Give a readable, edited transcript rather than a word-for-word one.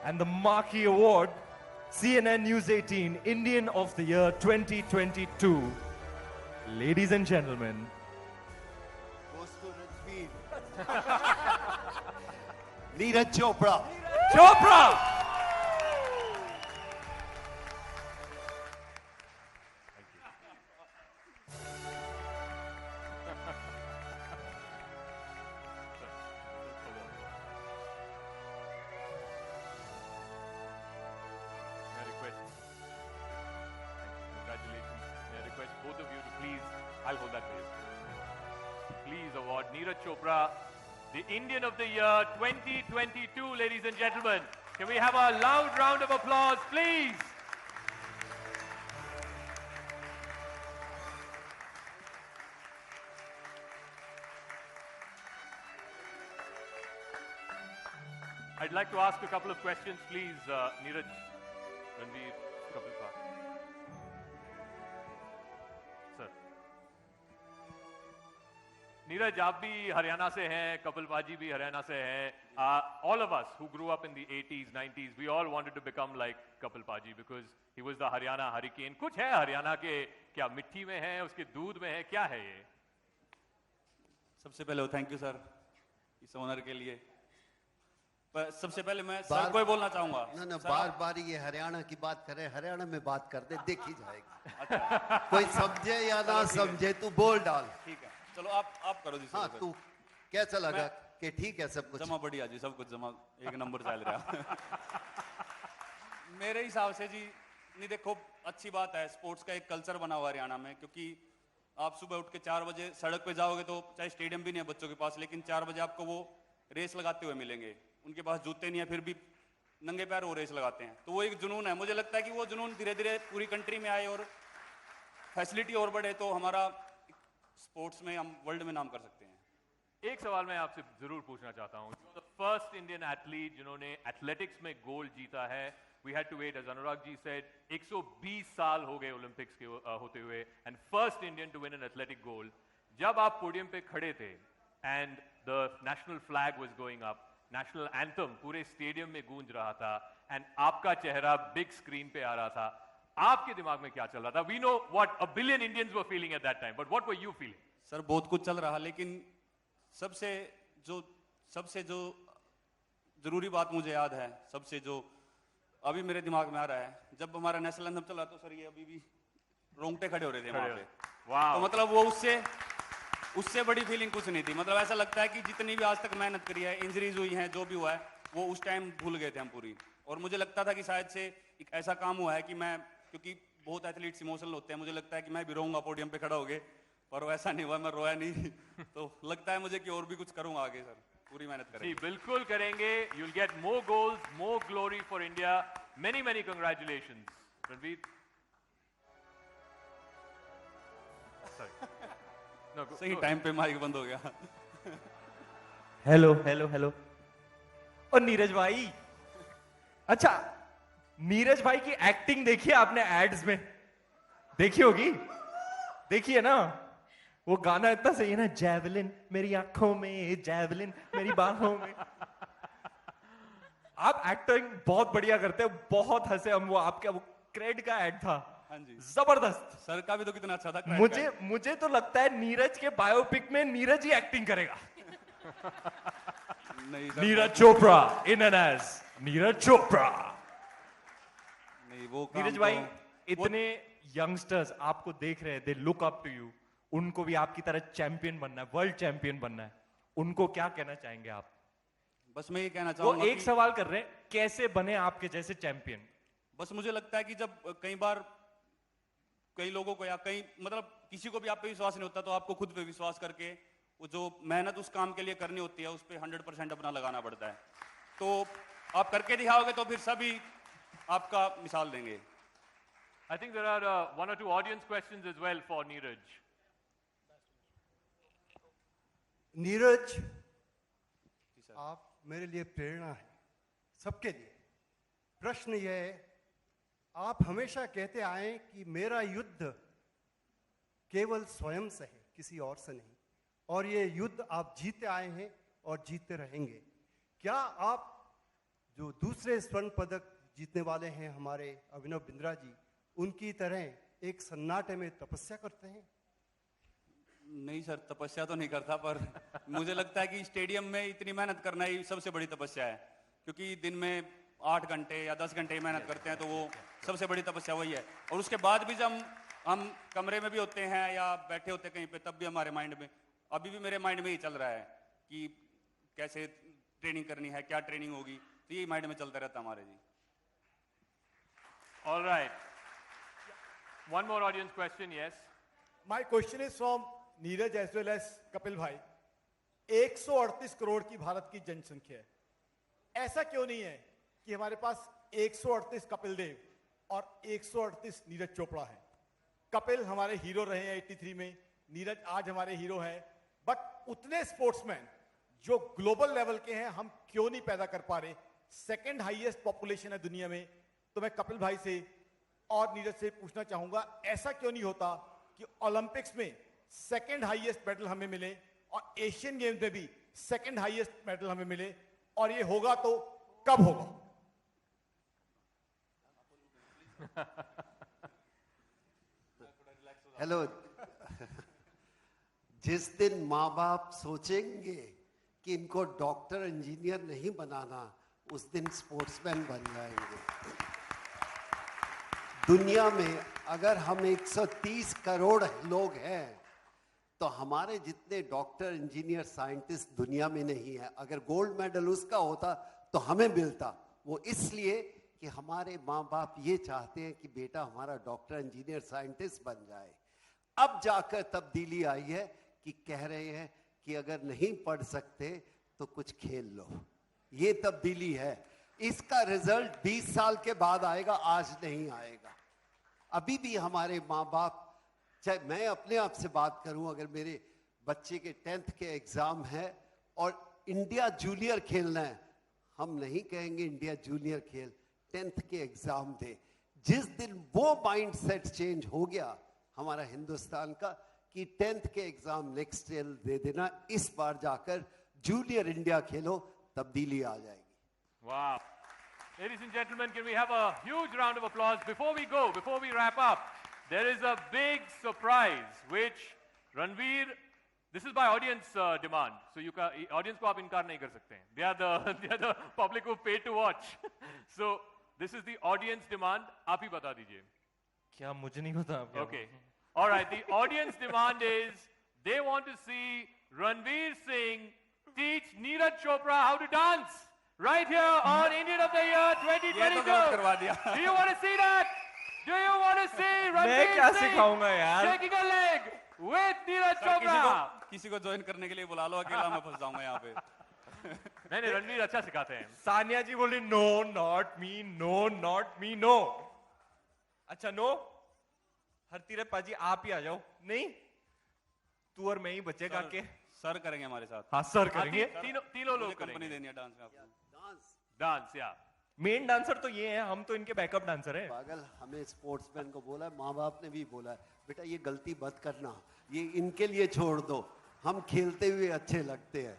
and the marquee award, CNN News 18 Indian of the Year 2022. Ladies and gentlemen, goes to Ranveer. Neeraj Chopra. Chopra! Both of you to please, I'll hold that for you. Please award Neeraj Chopra, the Indian of the Year 2022, ladies and gentlemen. Can we have a loud round of applause, please? I'd like to ask a couple of questions, please, Neeraj, Ranveer, Kapil Park. Neeraj आप भी हरियाणा से हैं, कपिल पाजी भी हरियाणा से हैं. All of us who grew up in the 80s, 90s, we all wanted to become like Kapil Paji because he was the Haryana Hurricane. कुछ है हरियाणा के, क्या मिट्टी में है, उसके दूध में है, क्या है ये? सबसे पहले थैंक यू सर इस ऑनर के लिए. पर सबसे पहले मैं सर को ही बोलना चाहूंगा. ना बार बार ये हरियाणा की बात करे, हरियाणा में बात कर दे, देखी जाएगी. अच्छा. कोई समझे या ना समझे तू बोल डाल. ठीक है, चलो आप करो जी. हाँ, तू कैसा लगा कि ठीक है सब कुछ? जमा बढ़िया जी, सब कुछ जमा एक नंबर चल रहा. मेरे हिसाब से जी नहीं, देखो अच्छी बात है, स्पोर्ट्स का एक कल्चर बना हुआ हरियाणा में. क्योंकि आप सुबह उठ के 4 बजे सड़क पे जाओगे तो चाहे स्टेडियम भी नहीं है बच्चों के पास, लेकिन 4 बजे आपको वो रेस लगाते हुए मिलेंगे. उनके पास जूते नहीं है, फिर भी नंगे पैर वो रेस लगाते हैं. तो वो एक जुनून है. मुझे लगता है कि वो जुनून धीरे धीरे पूरी कंट्री में आए और फैसिलिटी और बढ़े तो हमारा स्पोर्ट्स में हम वर्ल्ड में नाम कर सकते हैं. एक सवाल मैं आपसे जरूर पूछना चाहता हूं. फर्स्ट इंडियन एथलीट जिन्होंने एथलेटिक्स में गोल्ड जीता है. We had to wait, as Anurag ji said, 120 साल हो गए ओलंपिक्स के होते हुए, and first Indian to win an athletic gold. जब आप पोडियम पे खड़े थे and the national flag was going up, national anthem पूरे स्टेडियम में गूंज रहा था एंड आपका चेहरा बिग स्क्रीन पे आ रहा था, आपके दिमाग में क्या चल रहा था? We know what a billion Indians were feeling at that time, but what were you feeling? Sir बहुत कुछ चल रहा, लेकिन सबसे जो जरूरी बात मुझे याद है, सबसे जो अभी मेरे दिमाग में आ रहा है, जब हमारा नेशनल एंथम चला तो सर ये अभी भी रोंगटे खड़े हो रहे थे वहां पे. तो मतलब वो उससे बड़ी फीलिंग कुछ नहीं थी. मतलब ऐसा लगता है कि जितनी भी आज तक मेहनत करी है, इंजरीज हुई हैं, जो भी हुआ है, वो उस टाइम भूल गए थे हम पूरी. और मुझे लगता था कि शायद से एक ऐसा काम हुआ है कि मैं, क्योंकि बहुत एथलीट्स इमोशनल होते हैं, मुझे लगता है कि मैं भी रोऊंगा पोडियम पे खड़ा होके, पर वैसा नहीं हुआ, मैं रोया नहीं. तो लगता है मुझे कि और भी कुछ करूंगा आगे सर, पूरी मेहनत करेंगे. जी बिल्कुल करेंगे. You will get more goals, more glory for India. Many many congratulations. Ranveer, सही टाइम पे माइक बंद हो गया. Hello hello hello. और नीरज भाई, अच्छा नीरज भाई की एक्टिंग देखी है आपने एड्स में? देखी होगी, देखी है ना? वो गाना इतना सही है ना, जैवलिन मेरी आंखों में, जैवलिन मेरी बाहों में. आप एक्टिंग बहुत बढ़िया करते हो, बहुत हंसे हम. वो आपका वो क्रेड का एड था. हाँ जी, जबरदस्त. सर का भी तो कितना अच्छा था. मुझे तो लगता है नीरज के बायोपिक में नीरज ही एक्टिंग करेगा. नहीं sir, Neeraj Chopra in and as Neeraj Chopra. नहीं वो नीरज भाई, इतने यंगस्टर्स आपको देख रहे हैं, they look up to you. उनको भी आपकी तरह चैंपियन बनना है, वर्ल्ड चैंपियन बनना है. उनको क्या कहना चाहेंगे आप? बस मैं ये कहना चाहूंगा, वो एक सवाल कर रहे हैं, कैसे बने आपके जैसे चैंपियन? बस मुझे लगता है कि जब कई बार कई लोगों को या कई मतलब किसी को भी आप पे विश्वास नहीं होता, तो आपको खुद पे विश्वास करके वो जो मेहनत उस काम के लिए करनी होती है, उस पे 100% अपना लगाना पड़ता है. तो आप करके दिखाओगे तो फिर सभी आपका मिसाल देंगे. I think there are one or two audience questions as well for Neeraj. Neeraj, आप मेरे लिए प्रेरणा है, सबके लिए. प्रश्न यह है, आप हमेशा कहते आए कि मेरा युद्ध केवल स्वयं से है, किसी और से नहीं, और ये युद्ध आप जीते आए हैं और जीते रहेंगे. क्या आप जो दूसरे स्वर्ण पदक जीतने वाले हैं हमारे अभिनव बिंद्रा जी, उनकी तरह एक सन्नाटे में तपस्या करते हैं? नहीं सर, तपस्या तो नहीं करता, पर मुझे लगता है कि स्टेडियम में इतनी मेहनत करना ही सबसे बड़ी तपस्या है, क्योंकि दिन में 8 घंटे या 10 घंटे मेहनत करते हैं, तो वो सबसे बड़ी तपस्या वही है। और उसके बाद भी जब हम कमरे में भी होते हैं या बैठे होते हैं कहीं पे, तब भी हमारे माइंड में, अभी भी मेरे माइंड में ही चल रहा है कि कैसे ट्रेनिंग करनी है, क्या ट्रेनिंग होगी, तो यही माइंड में चलता रहता हमारे जी। All right. One more audience question, yes. My question is from Neeraj as well as Kapil भाई। 138 करोड़ की भारत की जनसंख्या है, ऐसा क्यों नहीं है कि हमारे पास 138 कपिल देव और 138 नीरज चोपड़ा है? कपिल हमारे हीरो रहे हैं 83 में, नीरज आज हमारे हीरो हैं, बट उतने स्पोर्ट्समैन जो ग्लोबल लेवल के हैं हम क्यों नहीं पैदा कर पा रहे? सेकंड हाईएस्ट पॉपुलेशन है दुनिया में। तो मैं कपिल भाई से और नीरज से पूछना चाहूंगा, ऐसा क्यों नहीं होता कि ओलंपिक्स में सेकंड हाईएस्ट मेडल हमें मिले और एशियन गेम्स में भी सेकंड हाईएस्ट मेडल हमें मिले, और ये होगा तो कब होगा? हेलो, जिस दिन माँ बाप सोचेंगे कि इनको डॉक्टर इंजीनियर नहीं बनाना, उस दिन स्पोर्ट्समैन बन जाएंगे। दुनिया में अगर हम 130 करोड़ लोग हैं, तो हमारे जितने डॉक्टर इंजीनियर साइंटिस्ट दुनिया में नहीं है। अगर गोल्ड मेडल उसका होता तो हमें मिलता। वो इसलिए कि हमारे माँ बाप ये चाहते हैं कि बेटा हमारा डॉक्टर इंजीनियर साइंटिस्ट बन जाए। अब जाकर तब्दीली आई है कि कह रहे हैं कि अगर नहीं पढ़ सकते तो कुछ खेल लो। ये तब्दीली है। इसका रिजल्ट 20 साल के बाद आएगा, आज नहीं आएगा। अभी भी हमारे माँ बाप, चाहे मैं अपने आप से बात करूं, अगर मेरे बच्चे के 10th के एग्जाम है और इंडिया जूनियर खेलना है, हम नहीं कहेंगे इंडिया जूनियर खेल, 10th के एग्जाम दे। जिस दिन वो माइंड सेट चेंज हो गया हमारा हिंदुस्तान का कि 10th के एग्जाम नेक्स्ट ईयर दे देना, इस बार जाकर जूनियर इंडिया खेलो, तब्दीली आ जाएगी। Wow. Ladies and gentlemen, can we have a huge round of applause before we go, before we wrap up? There is a big surprise which Ranveer, this is by audience demand, so you can, audience को आप इनकार नहीं कर सकते हैं. They are the public who paid to watch. So this is the audience demand. आप ही बता दीजिए. क्या मुझे नहीं पता आप क्या Okay. All right. The audience demand is they want to see Ranveer Singh teach Neeraj Chopra how to dance right here on Indian of the Year 2022. ये तो गलत करवा दिया। Do you want to see that? Do you want to see Ranveer मैं क्या Singh सिखाऊंगा यार? shaking a leg with Neeraj sir, Chopra? किसी को ज्वाइन करने के लिए बुला लो, अकेला मैं फंस जाऊंगा यहाँ पे। नहीं रणवीर अच्छा सिखाते हैं. सानिया जी बोली no not me, no not me, no. अच्छा नो, हरतीरथ पाजी आप ही आ जाओ। नहीं, तू और मैं ही बचेगा के। सर करेंगे हमारे साथ। हाँ सर करेंगे। तीनों लोग कंपनी करेंगे. देनी है डांस में आपको। डांस या मेन डांसर तो ये है, हम तो इनके बैकअप डांसर हैं। पागल, हमें स्पोर्ट्समैन को बोला है, माँ बाप ने भी बोला है, बेटा ये गलती मत करना, ये इनके लिए छोड़ दो, हम खेलते हुए अच्छे लगते हैं।